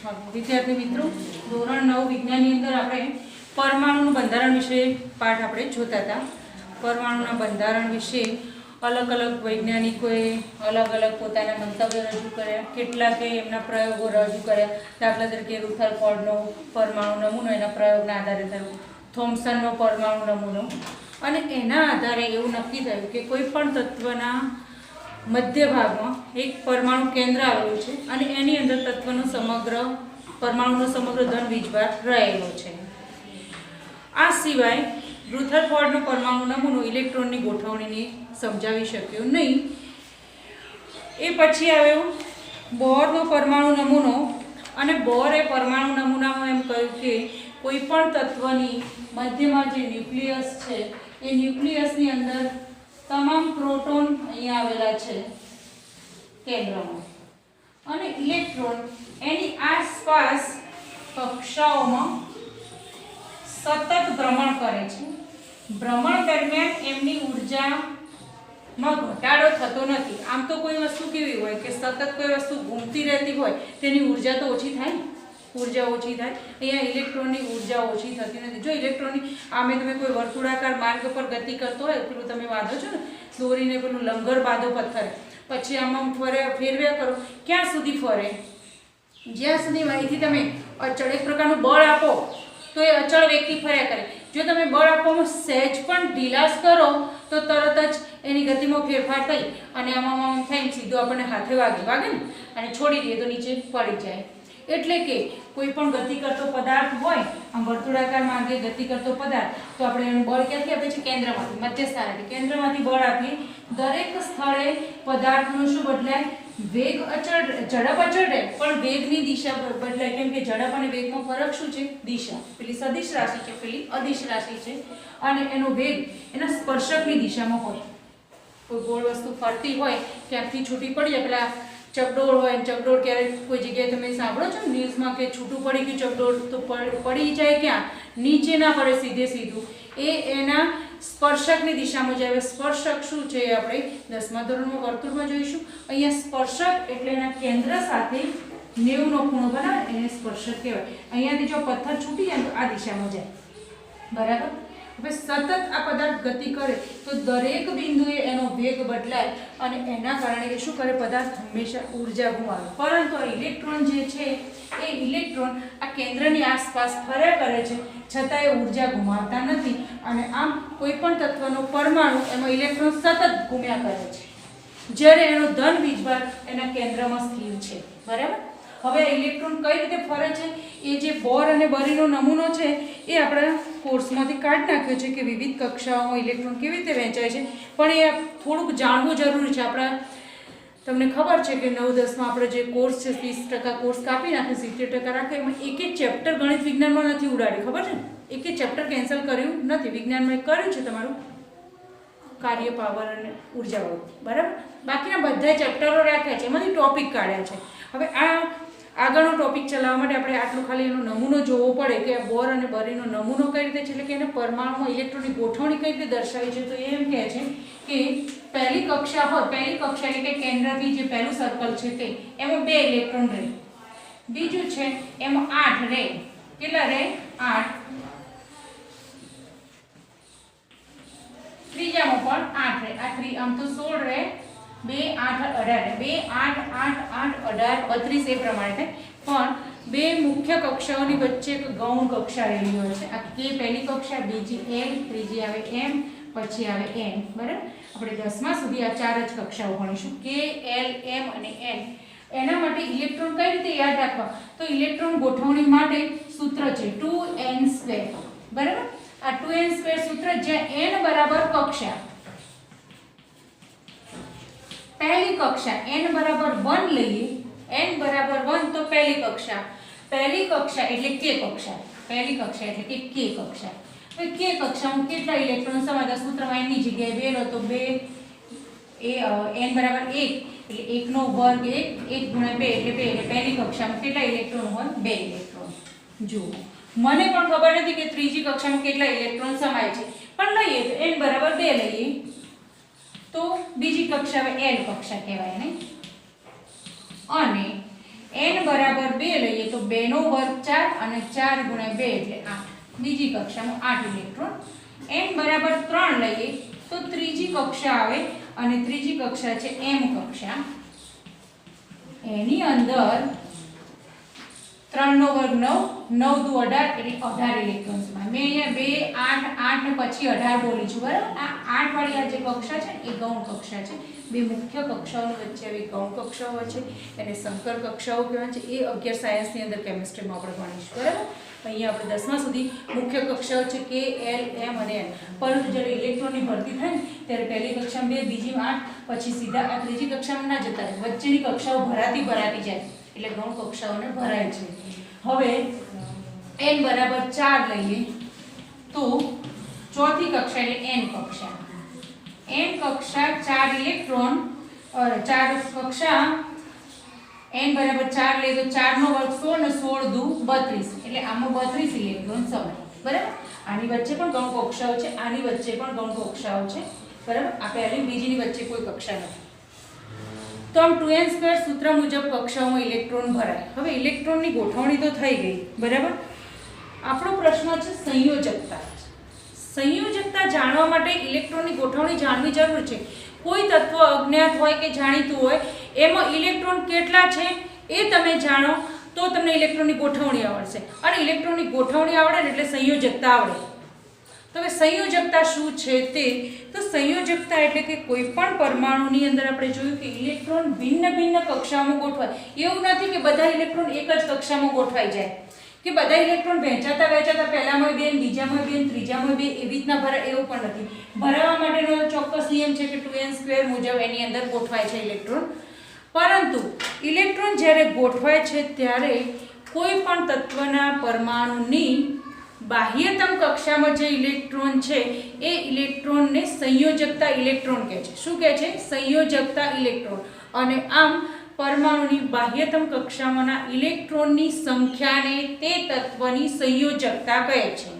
વિદ્યાર્થી મિત્રો, ધોરણ 9 વિજ્ઞાનની અંદર આપણે પરમાણુનું બંધારણ વિશે પાઠ આપણે જોતા હતા. પરમાણુના બંધારણ વિશે અલગ અલગ વૈજ્ઞાનિકોએ અલગ અલગ પોતાના મંતવ્ય રજૂ કર્યા, કેટલાકે એમના પ્રયોગો રજૂ કર્યા. દાખલા તરીકે રુથરફોર્ડનો પરમાણુ નમૂનો એના પ્રયોગના આધારે થયો, થોમ્સનનો પરમાણુ નમૂનો, અને એના આધારે એવું નક્કી થયું કે કોઈ પણ તત્વના મધ્ય ભાગમાં એક પરમાણુ કેન્દ્ર આવેલું છે અને એની અંદર પરમાણુનો સમગ્ર ધન વીજભાર રહેલો છે. આ સિવાય રુથરફોર્ડનો પરમાણુ નમૂનો ઇલેક્ટ્રોનની ગોઠવણીને સમજાવી શક્યો નહીં. એ પછી આવ્યો બોરનો પરમાણુ નમૂનો, અને બોરે પરમાણુ નમૂનામાં એમ કહ્યું કે કોઈ પણ તત્વની મધ્યમાં જે ન્યુક્લિયસ છે એ ન્યુક્લિયસની અંદર તમામ પ્રોટોન અહીંયા આવેલા છે કેન્દ્રમાં, અને ઇલેક્ટ્રોન એની આસપાસ કક્ષાઓમાં સતત ભ્રમણ કરે છે. ભ્રમણ દરમિયાન એમની ઉર્જામાં ઘટાડો થતો નથી. આમ તો કોઈ વસ્તુ કેવી હોય કે સતત કોઈ વસ્તુ ઘૂમતી રહેતી હોય તેની ઉર્જા તો ઓછી થાય, ઉર્જા ઓછી થાય. અહીંયા ઇલેક્ટ્રોનની ઉર્જા ઓછી થતી નથી. જો ઇલેક્ટ્રોનની આમે તમે કોઈ વર્તુળાકાર માર્ગ પર ગતિ કરતો હોય, પેલું તમે બાંધો છો ને દોરીને, પેલું લંગર બાંધો પથ્થર, પછી આમાં ફેરવ્યા કરો, ક્યાં સુધી ફરે? જ્યાં સુધી અહીંથી તમે અચળ એક પ્રકારનું બળ આપો તો એ અચળ વેગથી ફર્યા કરે. જો તમે બળ આપવામાં સહેજ પણ ઢીલાશ કરો તો તરત જ એની ગતિમાં ફેરફાર થઈ અને આમાં થઈને સીધો આપણને હાથે વાગે ને, અને છોડી દઈએ તો નીચે પડી જાય. એટલે કે કોઈ પણ ગતિ કરતો પદાર્થ હોય, આમ વર્તુળાકાર માર્ગે ગતિ કરતો પદાર્થ, તો આપણે એનું બળ ક્યાંથી આપીએ છીએ? કેન્દ્રમાંથી, મધ્યસ્થાનેથી કેન્દ્રમાંથી બળ આપીએ. દરેક સ્થળે પદાર્થનું શું બદલાય? વેગ અચળ, ઝડપ અચળ રહે પણ વેગની દિશા બદલાય. કેમ કે ઝડપ અને વેગમાં ફરક શું છે? દિશા. પેલી સદિશ રાશિ છે, પેલી અદિશ રાશિ છે, અને એનો વેગ એના સ્પર્શકની દિશામાં હોય. કોઈ ગોળ વસ્તુ ફરતી હોય, ક્યાંકથી છૂટી પડી જાય, પેલા ચકડોળ હોય, ચકડોળ ક્યારેક કોઈ જગ્યાએ તમે સાંભળો છો ન્યૂઝમાં કે છૂટું પડી ગયું ચકડોળ, તો પડી જાય ક્યાં? નીચે ના પડે, સીધે સીધું એ એના સ્પર્શકની દિશામાં જાય. સ્પર્શક શું છે એ આપણે 10મા ધોરણમાં વર્તુળમાં જોઈશું. અહીંયા સ્પર્શક એટલે એના કેન્દ્ર સાથે 90નો ખૂણો બનાવે એને સ્પર્શક કહેવાય. અહીંયાથી જો પથ્થર છૂટી જાય તો આ દિશામાં જાય, બરાબર. હવે સતત આ પદાર્થ ગતિ કરે તો દરેક બિંદુએ એનો વેગ બદલાય, અને એના કારણે એ શું કરે? પદાર્થ હંમેશા ઉર્જા ગુમાવે. પરંતુ આ ઇલેક્ટ્રોન જે છે એ ઇલેક્ટ્રોન આ કેન્દ્રની આસપાસ ફર્યા કરે છે, છતાં એ ઉર્જા ગુમાવતા નથી. અને આમ કોઈ પણ તત્વનો પરમાણુ એમાં ઇલેક્ટ્રોન સતત ઘૂમ્યા કરે છે, જ્યારે એનો ધન વીજભાર એના કેન્દ્રમાં સ્થિર છે, બરાબર. હવે ઇલેક્ટ્રોન કઈ રીતે ફરે છે એ જે બોર અને બરીનો નમૂનો છે એ આપણા કોર્સમાંથી કાઢી નાખ્યો છે કે વિવિધ કક્ષાઓમાં ઇલેક્ટ્રોન કેવી રીતે વહેંચાય છે. પણ એ થોડુંક જાણવું જરૂરી છે. આપણા તમને ખબર છે કે 9-10માં આપણે જે કોર્સ છે 30% કોર્સ કાપી નાખે, 70% રાખે, એમાં એક ચેપ્ટર ગણિત વિજ્ઞાનમાં નથી ઉડાડ્યું, ખબર છે? એક ચેપ્ટર કેન્સલ કર્યું નથી. વિજ્ઞાનમાં કર્યું છે તમારું કાર્ય, પાવર અને ઉર્જાવાળું, બરાબર. બાકીના બધા ચેપ્ટરો રાખ્યા છે, એમાંથી ટોપિક કાઢ્યા છે. હવે આ આગળનો ટોપિક ચલાવવા માટે આપણે આટલું ખાલી એનો નમૂનો જોવો પડે કે બોર અને બરીનો નમૂનો કઈ રીતે છે, એટલે કે એને પરમાણુમાં ઇલેક્ટ્રોનની ગોઠવણી કઈ રીતે દર્શાવી છે. તો એ એમ કહે છે કે પહેલી કક્ષા હોય, પહેલી કક્ષા એટલે કે કેન્દ્રથી જે પહેલું સર્કલ છે તે, એમાં 2 ઇલેક્ટ્રોન રહે. બીજું છે એમાં 8 રહે. કેટલા રહે? 8. ત્રીજામાં પણ 8 રહે. આમ તો 16 રહે. 2, 8, 18. 2, 8, 8, 8, 18, 32 એ પ્રમાણે થાય. પણ 2 મુખ્ય કક્ષાઓની વચ્ચે એક ગૌણ કક્ષા રહેલી હોય છે. આ કે પહેલી કક્ષા, બીજી L, ત્રીજી આવે M, પછી આવે N, બરાબર. આપણે 10મા સુધી આ 4 જ કક્ષાઓ ભણીશું, K, L, M અને N. એના માટે ઇલેક્ટ્રોન કઈ રીતે યાદ રાખવા? તો ઇલેક્ટ્રોન ગોઠવણી માટે સૂત્ર છે 2n², બરાબર. આ 2n² સૂત્ર, જ્યાં n બરાબર કક્ષા, પહેલી કક્ષા n બરાબર 1 લઈએ, n બરાબર 1 તો પહેલી કક્ષા એટલે k કક્ષા, પહેલી કક્ષા એટલે કે k કક્ષા. હવે k કક્ષામાં કેટલા ઇલેક્ટ્રોન સમાયેલા? સૂત્રમાં n ની જગ્યાએ 2 લો તો 2, n બરાબર 1 એટલે 1 નો વર્ગ 1, 1 ગુણ્યા 2 એટલે 2. એટલે પહેલી કક્ષામાં કેટલા ઇલેક્ટ્રોન હોય? 2 ઇલેક્ટ્રોન. જુઓ, મને પણ ખબર નથી કે ત્રીજી કક્ષામાં કેટલા ઇલેક્ટ્રોન સમાય છે, પણ લઈએ તો n બરાબર 2 લઈએ તો બીજી કક્ષા હવે L કક્ષા કહેવાય ને. અને n બરાબર 2 લઈએ તો 2 નો વર્ગ 4 અને 4 ગુણ્યા 2 એટલે 8. બીજી કક્ષામાં 8 ઇલેક્ટ્રોન. n બરાબર 3 લઈએ તો ત્રીજી કક્ષા આવે અને ત્રીજી કક્ષા છે m કક્ષા. એની અંદર 3 નો વર્ગ 9, 9 દુ 18 એટલે 18 ઇલેક્ટ્રોન્સ. મેં અહીંયા 2 8 8 ને પછી 18 બોલી છું, બરાબર. આ 8 વાળી આ જે કક્ષા છે એ ગૌણ કક્ષા છે. બે મુખ્ય કક્ષાઓની વચ્ચે આવી ગૌણ કક્ષાઓ છે એને સંકર કક્ષાઓ કહેવાય છે. એ 11 સાયન્સની અંદર કેમિસ્ટ્રીમાં આપણે ભણીશું, બરાબર. અહીંયા આપણે 10મા સુધી મુખ્ય કક્ષાઓ છે કે એલ એમ અને એન. પરંતુ જ્યારે ઇલેક્ટ્રોનની ભરતી થાય ને ત્યારે પહેલી કક્ષામાં 2, બીજીમાં 8, પછી સીધા આ ત્રીજી કક્ષામાં ના જતા રહે. વચ્ચેની કક્ષાઓ ભરાતી જાય એટલે ગૌણ કક્ષાઓને ભરાય છે. હવે n બરાબર 4 લઈએ તો ચોથી કક્ષા એટલે n કક્ષા. n કક્ષા 4 ઇલેક્ટ્રોન 4 કક્ષા n બરાબર 4 લઈએ તો 4 નો વર્ગ 16 ને 16 દુ 32 એટલે આમાં 32 ઇલેક્ટ્રોન સમાય, બરાબર. આની વચ્ચે પણ ગૌણ કક્ષાઓ છે, આની વચ્ચે પણ ગૌણ કક્ષાઓ છે, બરાબર. આ પહેલી બીજીની વચ્ચે કોઈ કક્ષા નથી. તો આમ 2n² સૂત્ર મુજબ કક્ષાઓમાં ઇલેક્ટ્રોન ભરાય. હવે ઇલેક્ટ્રોનની ગોઠવણી તો થઈ ગઈ, બરાબર. આપણો પ્રશ્ન છે સંયોજકતા. સંયોજકતા જાણવા માટે ઇલેક્ટ્રોનની ગોઠવણી જાણવી જરૂર છે. કોઈ તત્વ અજ્ઞાત હોય કે જાણીતું હોય એમાં ઇલેક્ટ્રોન કેટલા છે એ તમે જાણો તો તમને ઇલેક્ટ્રોનની ગોઠવણી આવડશે. અને ઇલેક્ટ્રોનની ગોઠવણી આવડે ને એટલે સંયોજકતા આવડે. તો હવે સંયોજકતા શું છે તે તો સંયોજકતા એટલે કે કોઈ પણ પરમાણુની અંદર આપણે જોયું કે ઇલેક્ટ્રોન ભિન્ન ભિન્ન કક્ષામાં ગોઠવાય. એવું નથી કે બધા ઇલેક્ટ્રોન એક જ કક્ષામાં ગોઠવાઈ જાય કે બધા ઇલેક્ટ્રોન વહેંચાતા પહેલામાં 2, બીજામાં 2, ત્રીજામાં 2 એવી રીતના ભરાય, એવું પણ નથી. ભરાવા માટેનો ચોક્કસ નિયમ છે કે 2n² મુજબ એની અંદર ગોઠવાય છે ઇલેક્ટ્રોન. પરંતુ ઇલેક્ટ્રોન જ્યારે ગોઠવાય છે ત્યારે કોઈ પણ તત્વના પરમાણુની બાહ્યતમ કક્ષામાં જે ઇલેક્ટ્રોન છે એ ઇલેક્ટ્રોનને સંયોજકતા ઇલેક્ટ્રોન કહે છે. શું કહે છે? સંયોજકતા ઇલેક્ટ્રોન. અને આમ પરમાણુની બાહ્યતમ કક્ષામાંના ઇલેક્ટ્રોનની સંખ્યાને તે તત્વની સંયોજકતા કહે છે.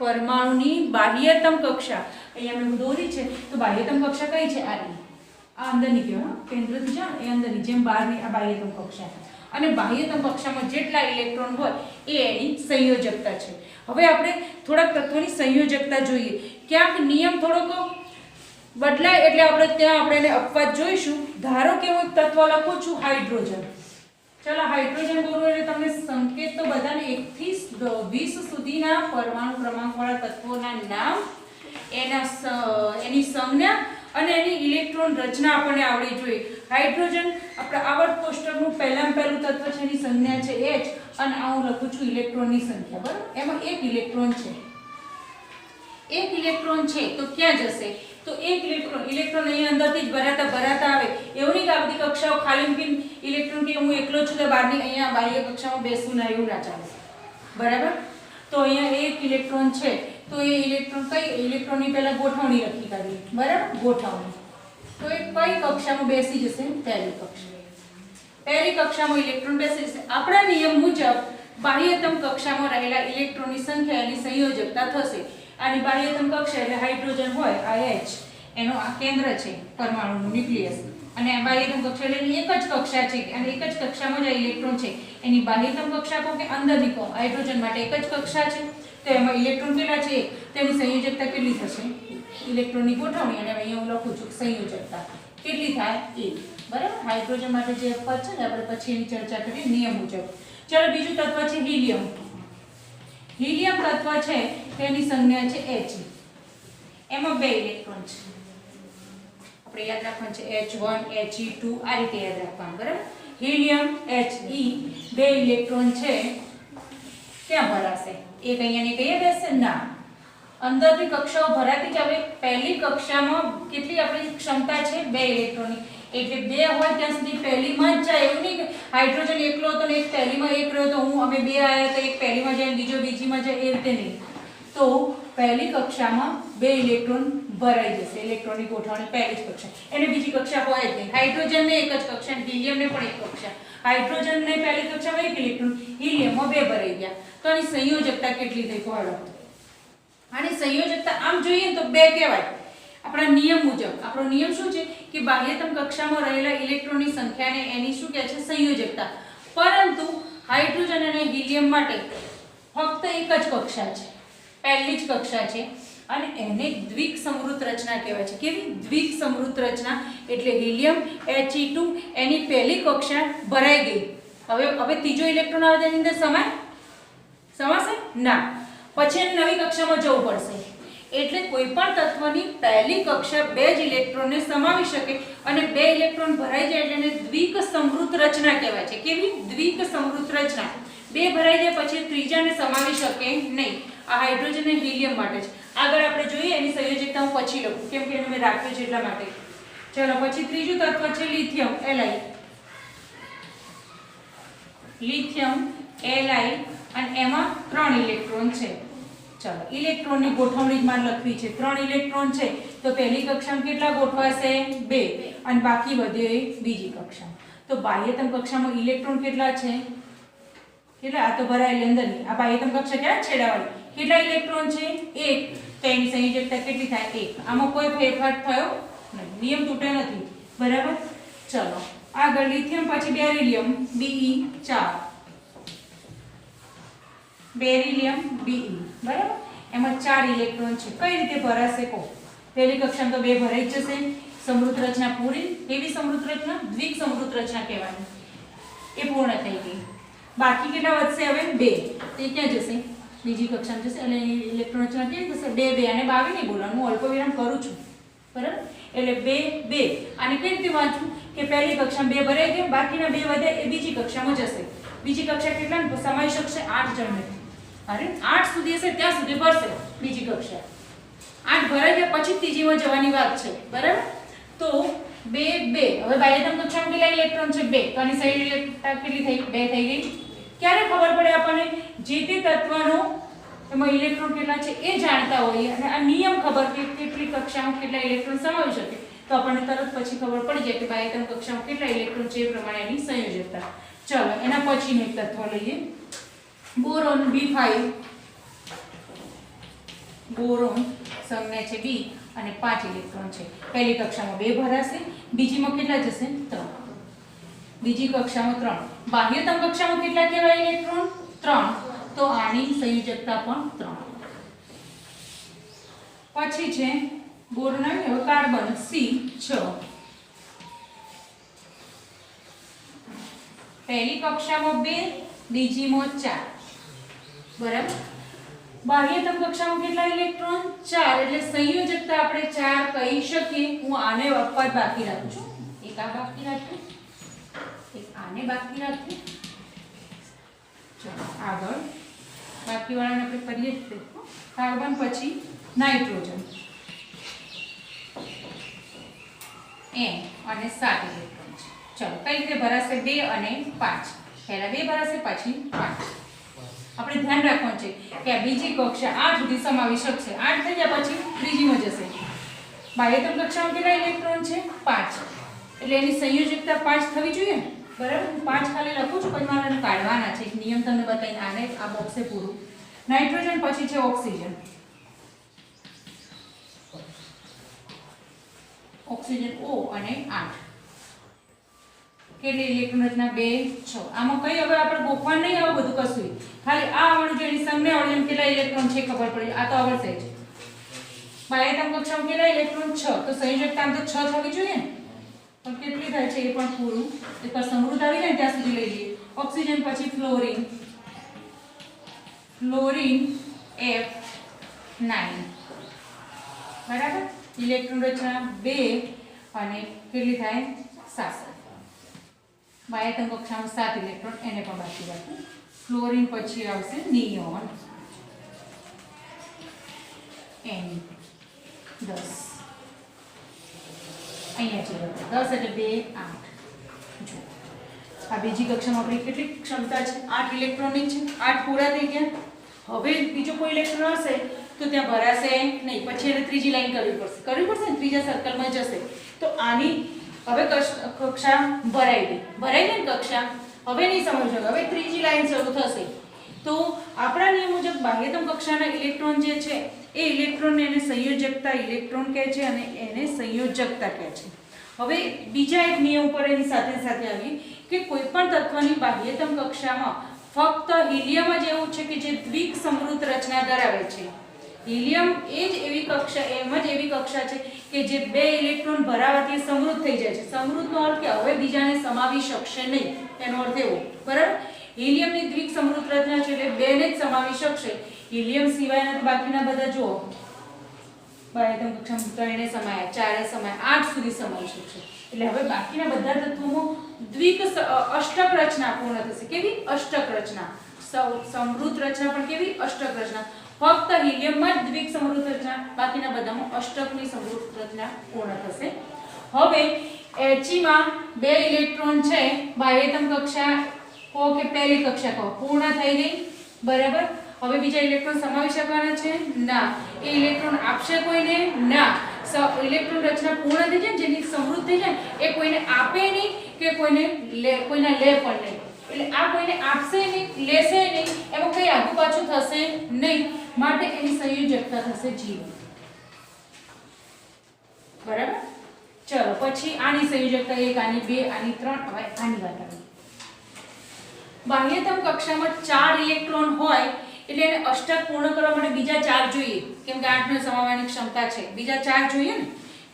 પરમાણુની બાહ્યતમ કક્ષા અહીંયા મેં દોરી છે તો બાહ્યતમ કક્ષા કઈ છે? આ અંદરની કહેવાય, કેન્દ્રથી જાઓ એ અંદરની, જેમ બહારની આ બાહ્યતમ કક્ષા. અને બાહ્યતમ કક્ષામાં જેટલા ઇલેક્ટ્રોન હોય એ એની સંયોજકતા છે. હવે આપણે થોડાક તત્વોની સંયોજકતા જોઈએ. ક્યાંક નિયમ થોડોક બદલાય એટલે આપણે એને અપવાદ જોઈશું. ધારો કે હું એક તત્વ લખું છું હાઇડ્રોજન. ચલો હાઇડ્રોજન બોલું એટલે તમને સંકેત તો બધાને 1 થી 20 સુધીના પરમાણુ ક્રમાંકવાળા તત્વોના નામ, એની સંજ્ઞા અને એની ઇલેક્ટ્રોન રચના આપણને આવડવી જોઈએ. હાઇડ્રોજન આપણા આવર્ત કોષ્ટકનું પહેલું તત્વ છે, એની સંજ્ઞા છે H અને આ હું લખું છું ઇલેક્ટ્રોનની સંખ્યા, બરાબર. એમાં એક ઇલેક્ટ્રોન છે. એક ઇલેક્ટ્રોન છે તો ક્યાં જશે? તો એક ઇલેક્ટ્રોન અહીં અંદરથી જ ભરાતા આવે. એવું નહીં કે આ બધી કક્ષાઓ ખાલી ઇલેક્ટ્રોન કે હું એકલો છું તો બહારની અહીંયા બાહ્ય કક્ષામાં બેસું ના, એવું ના ચાલે, બરાબર. તો અહીંયા એક ઇલેક્ટ્રોન છે તો એ ઇલેક્ટ્રોન કઈ ઇલેક્ટ્રોનની પહેલા ગોઠવણી લખી કાઢી, બરાબર. ગોઠવણી તો એ કઈ કક્ષામાં બેસી જશે? પહેલી કક્ષા. પહેલી કક્ષામાં ઇલેક્ટ્રોન બેસી જશે. આપણા નિયમ મુજબ બાહ્યતમ કક્ષામાં રહેલા ઇલેક્ટ્રોનની સંખ્યા એની સંયોજકતા થશે. આની બાહ્યતમ કક્ષા એટલે હાઇડ્રોજન હોય આ H, એનો આ કેન્દ્ર છે પરમાણુનું ન્યુક્લિયસ. અને બાહ્યતમ કક્ષા એટલે એક જ કક્ષા છે અને એક જ કક્ષામાં જે ઇલેક્ટ્રોન છે એની બાહ્યતમ કક્ષા કહો કે અંદરની કહો, હાઇડ્રોજન માટે એક જ કક્ષા છે તો એમાં ઇલેક્ટ્રોન કેટલા છે? તેની સંયોજકતા કેટલી થશે? ઇલેક્ટ્રોનની ગોઠવણી અને અહીંયા હું લખું છું સંયોજકતા કેટલી થાય? 1, બરાબર. હાઇડ્રોજન માટે જે પદ છે ને આપણે પછી એની ચર્ચા કરીએ નિયમ મુજબ. ચલો બીજું તત્વ છે હિલિયમ. હિલિયમ તત્વ છે તેની સંજ્ઞા છે H. એમાં 2 ઇલેક્ટ્રોન છે. આપણે યાદ રાખવાનું છે H1 He2 આ રીતે યાદ રાખવાનું, બરાબર. હિલિયમ He 2 ઇલેક્ટ્રોન છે ક્યાં ભરાશે? એક અહીંયા ને કઈ બેસશે? ના, અંદરની કક્ષાઓ ભરાતી જ. હવે પહેલી કક્ષામાં કેટલી આપણી ક્ષમતા છે? 2 ઇલેક્ટ્રોનની. એટલે 2 હોય ત્યાં સુધી પહેલીમાં જ જાય. એવું નહીં કે હાઇડ્રોજન એકલો હતો ને એક પહેલીમાં એક રહ્યો તો અમે 2 આવ્યા તો એક પહેલીમાં જાય બીજો બીજીમાં જાય, એ રીતે નહીં. તો પહેલી કક્ષામાં 2 ઇલેક્ટ્રોન ભરાઈ જશે. ઇલેક્ટ્રોનની ગોઠવણી પહેલી જ કક્ષા, એને બીજી કક્ષા હોય જ નહીં. હાઇડ્રોજનને એક જ કક્ષા, હિલિયમને પણ એક કક્ષા. હાઇડ્રોજનને પહેલી કક્ષામાં 1 ઇલેક્ટ્રોન, હિલિયમમાં 2 ભરાઈ ગયા. તો આની સંયોજકતા કેટલી થઈ? કોહળો. આની સંયોજકતા આમ જોઈએ તો 2 કહેવાય આપણા નિયમ મુજબ. આપણો નિયમ શું છે કે બાહ્યતમ કક્ષામાં રહેલા ઇલેક્ટ્રોનની સંખ્યાને એની શું કહે છે? સંયોજકતા. પરંતુ હાઇડ્રોજન અને હિલિયમ માટે ફક્ત એક જ કક્ષા છે, પહેલી જ કક્ષા છે અને એને દ્વિક સમૃદ્ધ રચના કહેવાય છે. કેવી? દ્વિક સમૃદ્ધ રચના. એટલે હિલિયમ He2 એની પહેલી કક્ષા ભરાઈ ગઈ. હવે ત્રીજો ઇલેક્ટ્રોન આવે તેની અંદર સમાશે ના, પછી એને નવી કક્ષામાં જવું પડશે. એટલે કોઈ પણ તત્વની પહેલી કક્ષા બે જ ઇલેક્ટ્રોનને સમાવી શકે અને બે ઇલેક્ટ્રોન ભરાઈ જાય એટલે એને દ્વિક સમૃદ્ધ રચના કહેવાય છે. કેવી? દ્વિક સમૃદ્ધ રચના. બે ભરાઈ જાય પછી ત્રીજાને સમાવી શકે નહીં. આ હાઇડ્રોજન અને હિલિયમ માટે છે. આગળ આપણે જોઈએ એની સંયોજકતા હું પછી લખું, કેમ કે એને મેં રાખ્યું છે એટલા માટે. ચલો પછી ત્રીજું તત્વ છે લિથિયમ Li. લિથિયમ Li અને એમાં 3 ઇલેક્ટ્રોન છે. ચલો ઇલેક્ટ્રોનની ગોઠવણી જ મારે લખવી છે. 3 ઇલેક્ટ્રોન છે તો પહેલી કક્ષામાં કેટલા ગોઠવાશે? 2 અને બાકી વધે બીજી કક્ષામાં. તો બાહ્યતમ કક્ષામાં ઇલેક્ટ્રોન કેટલા છે? કેટલા? આ તો ભરાયેલી અંદરની. આ બાહ્યતમ કક્ષા ક્યાં છેડાવાળી? કેટલા ઇલેક્ટ્રોન છે? 1. તો એની સંયોજકતા કેટલી થાય? 1. આમાં કોઈ ફેરફાર થયો નહીં, નિયમ તૂટ્યો નથી. બરાબર. ચલો આગળ લિથિયમ પછી બેરિલિયમ Be4. Beryllium Be. બરાબર. એમાં 4 ઇલેક્ટ્રોન છે. કઈ રીતે ભરાશે કહો? પહેલી કક્ષામાં તો 2 ભરાઈ જશે. સમૃદ્ધ રચના પૂરી. કેવી સમૃદ્ધ રચના? દ્વિક સમૃદ્ધ રચના કહેવાની. એ પૂર્ણ થઈ ગઈ. બાકી કેટલા વધશે હવે? 2. તે ક્યાં જશે? બીજી કક્ષામાં જશે. અને ઇલેક્ટ્રોન રચના કેવી થશે? 2 2 અને 22 નહીં બોલવાનું, હું અલ્પવિરામ કરું છું. બરાબર. એટલે 2 2. આને કઈ રીતે વાંચું કે પહેલી કક્ષામાં 2 ભરાઈ ગયા, બાકીના 2 વધે એ બીજી કક્ષામાં જશે. બીજી કક્ષા કેટલાને સમાવી શકશે? 8 જણને. અરે 8 સુધી હશે ત્યાં સુધી ભરશે બીજી કક્ષા. 8 ભરાઈ ગયા પછી ત્રીજીમાં જવાની વાત છે. બરાબર. તો 2 2. હવે બાહ્યતમ કક્ષામાં કેટલા ઇલેક્ટ્રોન છે? 2. તો આની સંયોજકતા કેટલી થઈ? 2 થઈ ગઈ. ક્યારે ખબર પડે આપણને? જે તે તત્વનો એમાં ઇલેક્ટ્રોન કેટલા છે એ જાણતા હોઈએ અને આ નિયમ ખબર કે કેટલી કક્ષામાં કેટલા ઇલેક્ટ્રોન સમાવી શકે તો આપણને તરત પછી ખબર પડી જાય કે બાહ્યતમ કક્ષામાં કેટલા ઇલેક્ટ્રોન છે એ પ્રમાણે એની સંયોજકતા. ચલો એના પછીનું એક તત્વ લઈએ, બોરોન B5. બોરોન સંજ્ઞા છે B અને 5 ઇલેક્ટ્રોન છે. પહેલી કક્ષામાં 2 ભરાશે, બીજીમાં કેટલા જશે? 3. બીજી કક્ષામાં 3. બાહ્યતમ કક્ષામાં કેટલા કહેવાય ઇલેક્ટ્રોન? 3. તો આની સંયોજકતા પણ 3. પછી છે બોરોન આવ્યો કાર્બન C6. પહેલી કક્ષામાં 2, બીજીમાં 4. બરાબર. બાહ્યતમ કક્ષામાં કેટલા ઇલેક્ટ્રોન? 4. એટલે સંયોજકતા આપણે 4 કહી શકીએ. હું આને અપવાદ બાકી રાખું છું. એક આ બાકી રાખું, એક આને બાકી રાખું. ચલો આગળ બાકી વાળાને આપણે કરીએ જ. કાર્બન પછી નાઇટ્રોજન N અને 7 ઇલેક્ટ્રોન છે. ચલો કઈ રીતે ભરાશે? 2 અને 5. પહેલા 2 ભરાશે પછી 5. આપણે ધ્યાન રાખવાનું છે કે આ બીજી કક્ષા 8 સુધી સમાવી શકશે. 8 થઈ ગયા પછી ત્રીજીમાં જશે. બાહ્યતમ કક્ષામાં કેટલા ઇલેક્ટ્રોન છે? 5. એટલે એની સંયોજકતા 5 થવી જોઈએ. બરાબર. હું 5 ખાલી લખું છું, પછી મારે કાઢવાના છે. એક નિયમ તમને બતાવીને આને આ બોક્સે પૂરું. નાઇટ્રોજન પછી છે ઓક્સિજન. ઓક્સિજન O અને 8. કેટલી ઇલેક્ટ્રોન રચના? 2 6. આમાં કઈ હવે આપણે ગોખવાનું નહીં, આવું બધું કશું. ખાલી આ આવડું જેની સંજ્ઞા આવડે કેટલા ઇલેક્ટ્રોન છે ખબર પડી. આ તો આવડશે જ. બાહ્યતમ કક્ષામાં કેટલા ઇલેક્ટ્રોન? 6. તો સંયોજકતા આમ તો 6 થવી જોઈએ ને, પણ કેટલી થાય છે એ પણ પૂરું. એકવાર સમૃદ્ધ આવી જાય ત્યાં સુધી લઈ લઈએ. ઓક્સિજન પછી ફ્લોરિન. Fluorine F9. બરાબર. ઇલેક્ટ્રોન રચના 2 અને કેટલી થાય? 7. બાહ્યતમ કક્ષામાં 7 ઇલેક્ટ્રોન, એને પણ બાકી રાખું. ફ્લોરિન પછી આવશે નિયોન N 10. અહીંયા છે 10 એટલે 2 8. જો આ બીજી કક્ષામાં આપણી કેટલી ક્ષમતા છે? 8 ઇલેક્ટ્રોનની છે. 8 પૂરા થઈ ગયા. હવે બીજો કોઈ ઇલેક્ટ્રોન હશે તો ત્યાં ભરાશે નહીં. પછી એને ત્રીજી લાઈન કરવી પડશે ને, ત્રીજા સર્કલમાં જશે. તો આની હવે કક્ષા ભરાઈ ગઈ ને કક્ષા. હવે નહીં સમજો, હવે ત્રીજી લાઈન શરૂ થશે. તો આપણા નિયમ મુજબ બાહ્યતમ કક્ષાના ઇલેક્ટ્રોન જે છે એ ઇલેક્ટ્રોનને એને સંયોજકતા ઇલેક્ટ્રોન કહે છે અને એને સંયોજકતા કહે છે. હવે બીજા એક નિયમ પર એની સાથે સાથે આવી કે કોઈ પણ તત્વની બાહ્યતમ કક્ષામાં ફક્ત હિલિયમ જ એવું છે કે જે દ્વિક સમૃદ્ધ રચના ધરાવે છે. હિલિયમ એ જ એવી કક્ષા છે કે જે 2 ઇલેક્ટ્રોન ભરાવાથી સમૃદ્ધ થઈ જાય છે. સમૃદ્ધનો અર્થ કે હવે બીજાને સમાવી શકશે નહીં, એનો અર્થ એવો. બરાબર. હિલિયમની દ્વિક સમૃદ્ધ રચના છે એટલે 2 ને જ સમાવી શકશે. હિલિયમ સિવાયના બાકીના બધા જુઓ બાહ્યતમ કક્ષામાં 3 ને સમાયા, 4 ને સમાયા, 8 સુધી સમાવી શકશે. એટલે હવે બાકીના બધા તત્વોમાં દ્વિક અષ્ટક રચના પૂર્ણ થશે. કેવી? અષ્ટક રચના. સમૃદ્ધ રચના પણ કેવી? અષ્ટક રચના. ફક્ત હિલિયમમાં જ દ્વિક સમૃદ્ધ રચના, બાકીના બધામાં અષ્ટકની સમૃદ્ધ રચના પૂર્ણ થશે. હવે He માં 2 ઇલેક્ટ્રોન છે, બાહ્યતમ કક્ષા કહો કે પહેલી કક્ષા કહો, પૂર્ણ થઈ ગઈ. બરાબર. હવે બીજા ઇલેક્ટ્રોન સમાવી શકવાના છે? ના. એ ઇલેક્ટ્રોન આપશે કોઈને? ના. ઇલેક્ટ્રોન રચના પૂર્ણ થઈ જાય, જેની સમૃદ્ધ થઈ જાય, એ કોઈને આપે નહીં કે કોઈના લે પણ નહીં. એટલે આ કોઈને આપશે નહીં, લેશે નહીં, એમાં કઈ આગુ પાછું થશે નહીં. માટે એની સંયોજકતા થશે 0. બરાબર. ચલો પછી આની સંયોજકતા 1, આની 2, આની 3. હવે આની વાત આવી. બાહ્યતમ કક્ષામાં 4 ઇલેક્ટ્રોન હોય એટલે એને અષ્ટક પૂર્ણ કરવા માટે બીજા 4 જોઈએ, કેમ કે 8 ને સમાવવાની ક્ષમતા છે. બીજા 4 જોઈએ ને,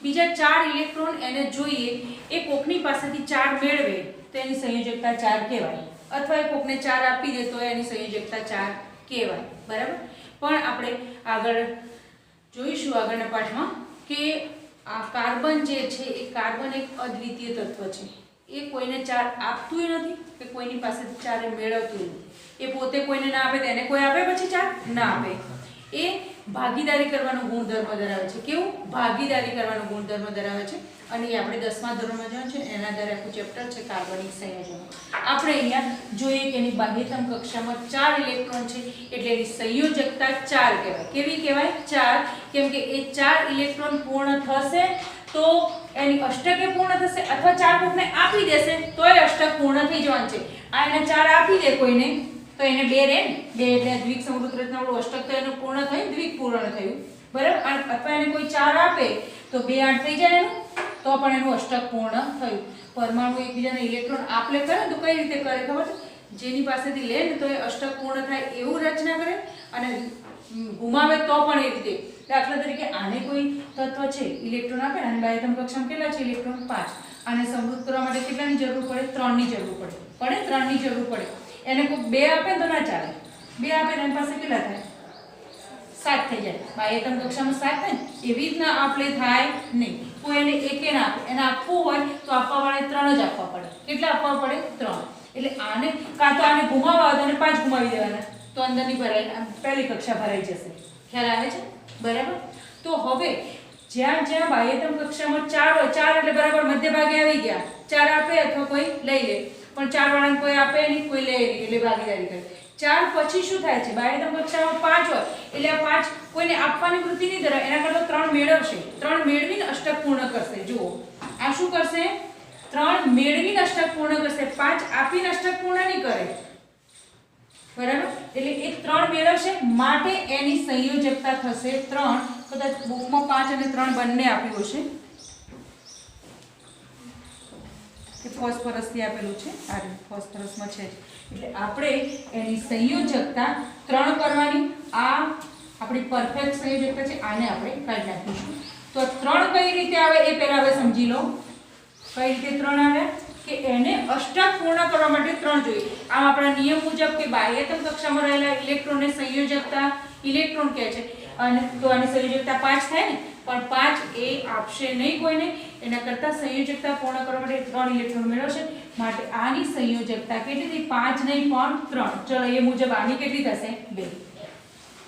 બીજા 4 ઇલેક્ટ્રોન એને જોઈએ. એ કોકની પાસેથી 4 મેળવે તો એની સંયોજકતા 4 કહેવાય, અથવા એ કોકને 4 આપી દે તો એની સંયોજકતા 4 કહેવાય. બરાબર. પણ આપણે આગળ જોઈશું આગળના પાઠમાં કે આ કાર્બન જે છે એ કાર્બન એક અદ્વિતીય તત્વ છે. એ કોઈને 4 આપતું નથી કે કોઈની પાસેથી 4 મેળવતું નથી. એ પોતે કોઈને ના આપે તેને કોઈ આપે પછી 4 ના આપે. એ ભાગીદારી કરવાનો ગુણધર્મ ધરાવે છે. કેવું? ભાગીદારી કરવાનો ગુણધર્મ ધરાવે છે. અને એ આપણે 10મા ધોરણમાં જોયું છે, એના આધારે આખું ચેપ્ટર છે કાર્બનિક સંયોજનો. આપણે અહીંયા જોઈએ કે એની બાહ્યતમ કક્ષામાં 4 ઇલેક્ટ્રોન છે એટલે એની સંયોજકતા 4 કહેવાય. કેવી કહેવાય? 4. કેમ કે એ 4 ઇલેક્ટ્રોન પૂર્ણ થશે તો એની અષ્ટકે પૂર્ણ થશે, અથવા 4 કોકને આપી દેશે તોય અષ્ટક પૂર્ણ થઈ જવાનું છે. આ એને 4 આપી દે કોઈને તો એને 2 રહે ને, 2 એટલે દ્વિક સમૃદ્ધ રચનાવાળું અષ્ટક તો એનું પૂર્ણ થયું, દ્વિક પૂર્ણ થયું. બરાબર. અથવા એને કોઈ 4 આપે તો 2 8 થઈ જાય એનું, તો પણ એનું અષ્ટક પૂર્ણ થયું. પરમાણુ એકબીજાને ઇલેક્ટ્રોન આપલે કરે તો કઈ રીતે કરે ખબર છે? જેની પાસેથી લે ને તો એ અષ્ટક પૂર્ણ થાય એવું રચના કરે, અને ગુમાવે તો પણ એ રીતે. દાખલા તરીકે આને કોઈ તત્વ છે, ઇલેક્ટ્રોન આપે, અને બાહ્યતમ કક્ષામાં કેટલા છે ઇલેક્ટ્રોન? 5. આને સમૃદ્ધ કરવા માટે કેટલાની જરૂર પડે? 3 ની જરૂર પડે. 3 ની જરૂર પડે. એને કોઈ 2 આપે તો ના ચાલે. 2 આપે એની પાસે કેટલા થાય? 7 થઈ જાય. બાહ્યતમ કક્ષામાં 7 થાય ને, એવી રીતના આપણે થાય નહીં. કોઈ એને 1 ના આપે, એને આપવું હોય તો આપવાવાળાએ 3 જ આપવા પડે. કેટલા આપવા પડે? 3. એટલે આને કાં તો આને ગુમાવવા હોય તો આને 5 ગુમાવી દેવાના, તો અંદરની ભરાઈ પહેલી કક્ષા ભરાઈ જશે. ખ્યાલ આવે છે? બરાબર. તો હવે જ્યાં જ્યાં બાહ્યતમ કક્ષામાં 4 હોય, 4 એટલે બરાબર મધ્ય ભાગે આવી ગયા. 4 આપે અથવા કોઈ લઈ લે, પણ 4 વાળાને કોઈ આપે નહીં, કોઈ લે નહીં, એટલે ભાગીદારી કરે. 4 પછી શું થાય છે? બાહ્યતમ કક્ષામાં 5 હોય એટલે આ 5 કોઈને આપવાની વૃત્તિ નહીં ધરાવે, એના કરતા 3 મેળવશે. 3 મેળવીને અષ્ટક પૂર્ણ કરશે. જુઓ આ શું કરશે? 3 મેળવીને અષ્ટક પૂર્ણ કરશે. 5 આપીને અષ્ટક પૂર્ણ નહીં કરે. બરાબર. એટલે એ 3 મેળવશે, માટે એની સંયોજકતા થશે 3. કદાચ બુકમાં 5 અને 3 બંને આપ્યું હશે કે ફોસ્ફરસ થી આપેલું છે. આ ફોસ્ફરસમાં છે. એટલે આપણે એની સંયોજકતા 3 કરવાની. આ આપણી પરફેક્ટ સંયોજકતા છે, આને આપણે કાઢી નાખીશું. તો 3 કઈ રીતે આવે એ પહેલા હવે સમજી લો. કઈ રીતે 3 આવે? કે એને અષ્ટક પૂર્ણ કરવા માટે 3 જોઈએ. આમ આપણા નિયમ મુજબ કે બાહ્યતમ કક્ષામાં રહેલા ઇલેક્ટ્રોનને સંયોજકતા ઇલેક્ટ્રોન કહે છે, અને તો આની સંયોજકતા 5 થાય ને, પણ 5 એ આપશે નહીં કોઈને. એના કરતા સંયોજકતા પૂર્ણ કરવા માટે 3 ઇલેક્ટ્રોન મેળવશે. માટે આની સંયોજકતા કેટલી થઈ? 5 નહીં પણ 3. ચલો એ મુજબ આની કેટલી થશે? 2.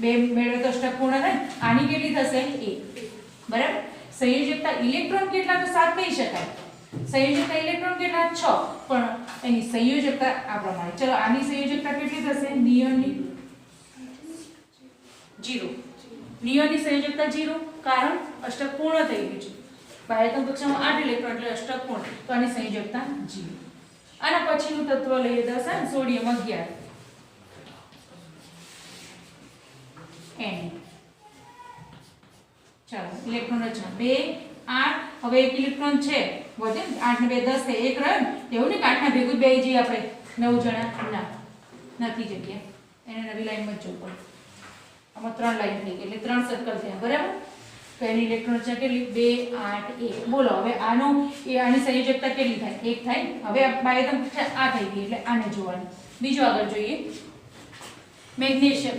2 મેળવે તો અષ્ટક પૂર્ણ થાય. આની કેટલી થશે? 1. બરાબર. સંયોજકતા ઇલેક્ટ્રોન કેટલા? તો 7 કહી શકાય. સંયોજકતા ઇલેક્ટ્રોન કેટલા? 6. પણ એની સંયોજકતા આ પ્રમાણે. ચલો આની સંયોજકતા કેટલી થશે? નિયોનની 0. નિયોનની સંયોજકતા 0, કારણ અષ્ટક પૂર્ણ થઈ ગયું છે. બાહ્યતમ કક્ષામાં 8 ઇલેક્ટ્રોન એટલે અષ્ટક પૂર્ણ, તો આની સંયોજકતા 0. આના પછીનું તત્વ લઈએ 10, સોડિયમ 11. N. ચાલો ઇલેક્ટ્રોન રચના 2 8. હવે એક ઇલેક્ટ્રોન છે વધે 8 ને 2 10 થાય, એક રહ્યો ને એવું ને 8 ના ભેગું બે જઈએ આપણે 9 જણા, ના નથી જગ્યા, એને નવી લાઈનમાં જ જવું પડે. આમાં 3 લાઈન થઈ ગઈ એટલે 3 સર્કલ થયા, બરાબર. તો એની ઇલેક્ટ્રોન રચના કેટલી? 2 8 1. બોલો હવે આનો આની સંયોજકતા કેટલી થાય? 1 થાય. હવે બાહ્યતમ કક્ષા આ થઈ ગઈ એટલે આને જોવાની. બીજું આગળ જોઈએ, મેગ્નેશિયમ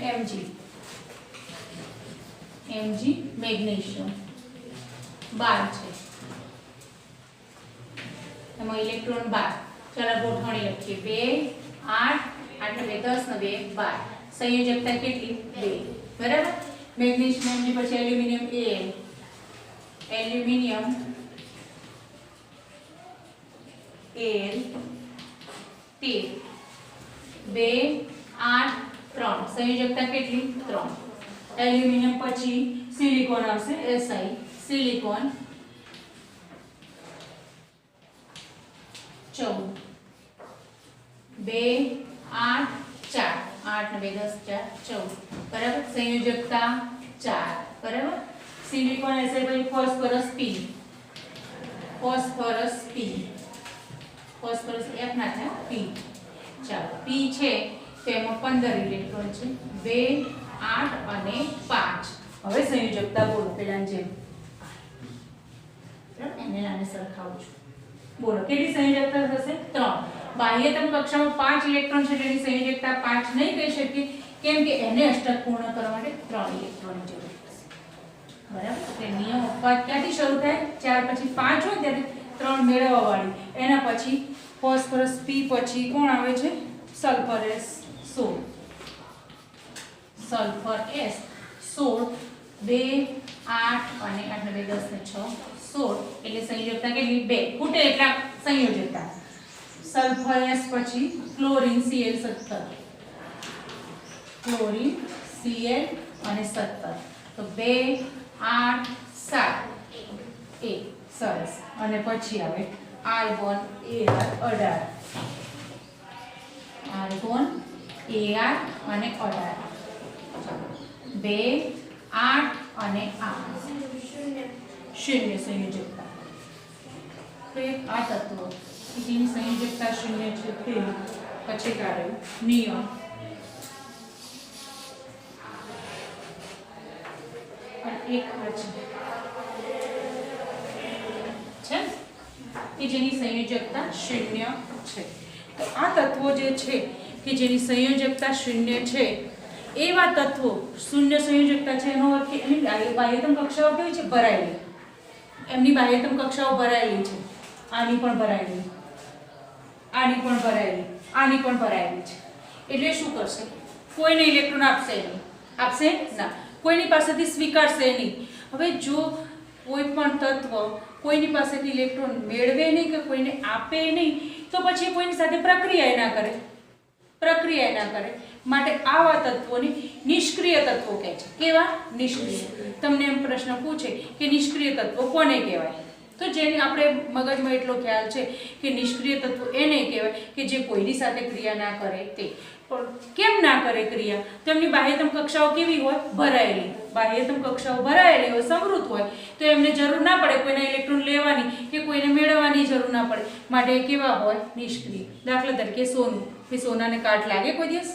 Mg મેગ્નેશિયમ 12 છે, એમાં ઇલેક્ટ્રોન 12. ચાલો ગોઠવણી લખીએ, 2 8 8 ને 2 10 ને 2 12. સંયોજકતા કેટલી? 2, બરાબર. મેગ્નેશિયમ Mg પછી એલ્યુમિનિયમ એલ્યુમિનિયમ Al 13 2 8 3. સંયોજકતા કેટલી? 3. એલ્યુમિનિયમ પછી સિલિકોન આવશે, Si સિલિકોન 14 2 8 4 8 ને 2 10 4 14, બરાબર. સંયોજકતા 4, બરાબર. સિલિકોન એસે પછી ફોસ્ફરસ P F ના થાય P. ચાલો P છે તો એમાં 15 ઇલેક્ટ્રોન છે, 2 8 અને 5. હવે સંયોજકતા બોલો પેલાની જેમ, બરાબર. એને આને સરખાવું છું. બોલો કેટલી સંયોજકતા થશે? 3. બાહ્યતમ કક્ષામાં 5 ઇલેક્ટ્રોન છે, તેની સંયોજકતા 5 નહીં કહી શકીએ, કેમ કે એને અષ્ટક પૂર્ણ કરવા માટે 3 ઇલેક્ટ્રોનની જરૂર પડશે, બરાબર. એટલે નિયમ અપવાદ ક્યાંથી શરૂ થાય? 4 પછી 5 હોય ત્યારે 3 મેળવવા વાળી. એના પછી ફોસ્ફરસ P પછી કોણ આવે છે? સલ્ફર S 16, સલ્ફર S 16 2 8 અને 8 ને 2 10 ને 6 16. એટલે સંયોજકતા કેટલી? 2. ખૂટે એટલા સંયોજકતા. સલ્ફર S પછી ક્લોરીન Cl 17, ક્લોરીન Cl અને 17. તો 2 8 7 1. સરસ. અને પછી આવે આર્ગોન Ar 18, આર્ગોન Ar અને 18. 2 8 અને 8 શૂન્ય સંયોજકતા. તો આ તત્વો જેની સંયોજકતા શૂન્ય છે તે પછી કાઢ્યું નિયમ અને એક આ છે કે જેની સંયોજકતા શૂન્ય છે. તો આ તત્વો જે છે કે જેની સંયોજકતા શૂન્ય છે એવા તત્વો શૂન્ય સંયોજકતા છે, એનો અર્થ કે એની બાહ્યતમ કક્ષાઓ કેવી છે? ભરાયેલી. એમની બાહ્યતમ કક્ષાઓ ભરાયેલી છે. આની પણ ભરાયેલી, આની પણ ભરાયેલી, આની પણ ભરાયેલી છે. એટલે શું કરશે? કોઈને ઇલેક્ટ્રોન આપશે નહીં, આપશે ના, કોઈની પાસેથી સ્વીકારશે નહીં. હવે જો કોઈ પણ તત્વ કોઈની પાસેથી ઇલેક્ટ્રોન મેળવે નહીં કે કોઈને આપે નહીં, તો પછી કોઈની સાથે પ્રક્રિયા ના કરે, માટે આવા તત્વોને નિષ્ક્રિય તત્વો કહે છે. કેવા? નિષ્ક્રિય. તમને એમ પ્રશ્ન પૂછે કે નિષ્ક્રિય તત્વો કોને કહેવાય? તો જેની આપણે મગજમાં એટલો ખ્યાલ છે કે નિષ્ક્રિય તત્વો એને કહેવાય કે જે કોઈની સાથે ક્રિયા ના કરે તે. પણ કેમ ના કરે ક્રિયા? તો એમની બાહ્યતમ કક્ષાઓ કેવી હોય? ભરાયેલી. બાહ્યતમ કક્ષાઓ ભરાયેલી હોય, સમૃદ્ધ હોય, તો એમને જરૂર ના પડે કોઈના ઇલેક્ટ્રોન લેવાની કે કોઈને મેળવવાની જરૂર ના પડે, માટે કેવા હોય? નિષ્ક્રિય. દાખલા તરીકે સોનું, કે સોનાને કાટ લાગે કોઈ દિવસ?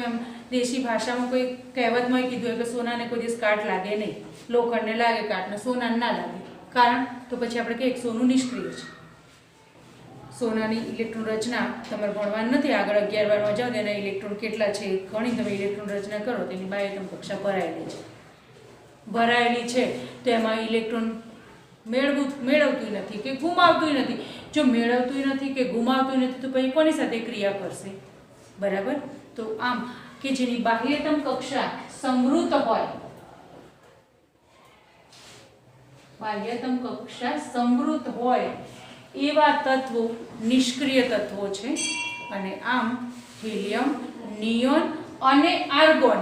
એમ દેશી ભાષામાં કોઈ કહેવતમાં કીધું હોય કે સોનાને કોઈ દિવસ કાટ લાગે નહીં, લોખંડને લાગે કાટને, સોનાને ના લાગે. કારણ તો પછી આપણે કહીએ સોનું નિષ્ક્રિય છે. સોનાની ઇલેક્ટ્રોન રચના તમારે ભણવાનું નથી, આગળ 11 બારમાં જાઓ તેના ઇલેક્ટ્રોન કેટલા છે ઘણી તમે ઇલેક્ટ્રોન રચના કરો, તેની બાહ્યતમ કક્ષા ભરાયેલી છે. તો એમાં ઇલેક્ટ્રોન મેળવતું નથી કે ગુમાવતું નથી. જો મેળવતું નથી કે ગુમાવતું નથી તો પછી કોની સાથે ક્રિયા કરશે? બરાબર. તો આમ કે જેની બાહ્યતમ કક્ષા સમૃદ્ધ હોય, બાહ્યતમ કક્ષા સમૃદ્ધ હોય એવા તત્વો નિષ્ક્રિય તત્વો છે. અને આમ હિલિયમ, નિયોન અને આર્ગોન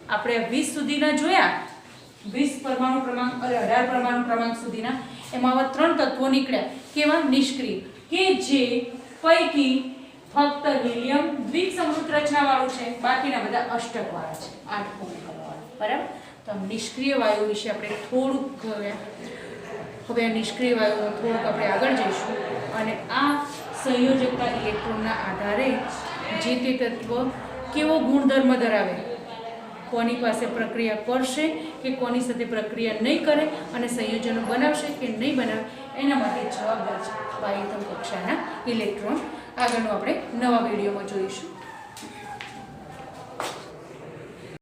આપણે 20 સુધીના જોયા, 20 પરમાણુ ક્રમાંક અને 18 પરમાણુ ક્રમાંક સુધીના, એમાં આવા 3 તત્વો નીકળ્યા. કેવા? નિષ્ક્રિય, કે જે પૈકી ફક્ત હિલિયમ દ્વિસમૃદ્ધ રચનાવાળું છે, બાકીના બધા અષ્ટકવાળા છે, 8 કોણ વાળા. બરાબર. તો નિષ્ક્રિય વાયુ વિશે આપણે થોડુંક જોયા. હવે આ નિષ્ક્રિય વાયુનો થોડુંક આપણે આગળ જઈશું અને આ સંયોજકતા ઇલેક્ટ્રોનના આધારે જે તે તત્વ કેવો ગુણધર્મ ધરાવે, કોની પાસે પ્રક્રિયા કરશે કે કોની સાથે પ્રક્રિયા નહીં કરે અને સંયોજનો બનાવશે કે નહીં બનાવે, એના માટે જવાબદાર છે બાહ્યતમ કક્ષાના ઇલેક્ટ્રોન. આગળનું આપણે નવા વિડીયોમાં જોઈશું.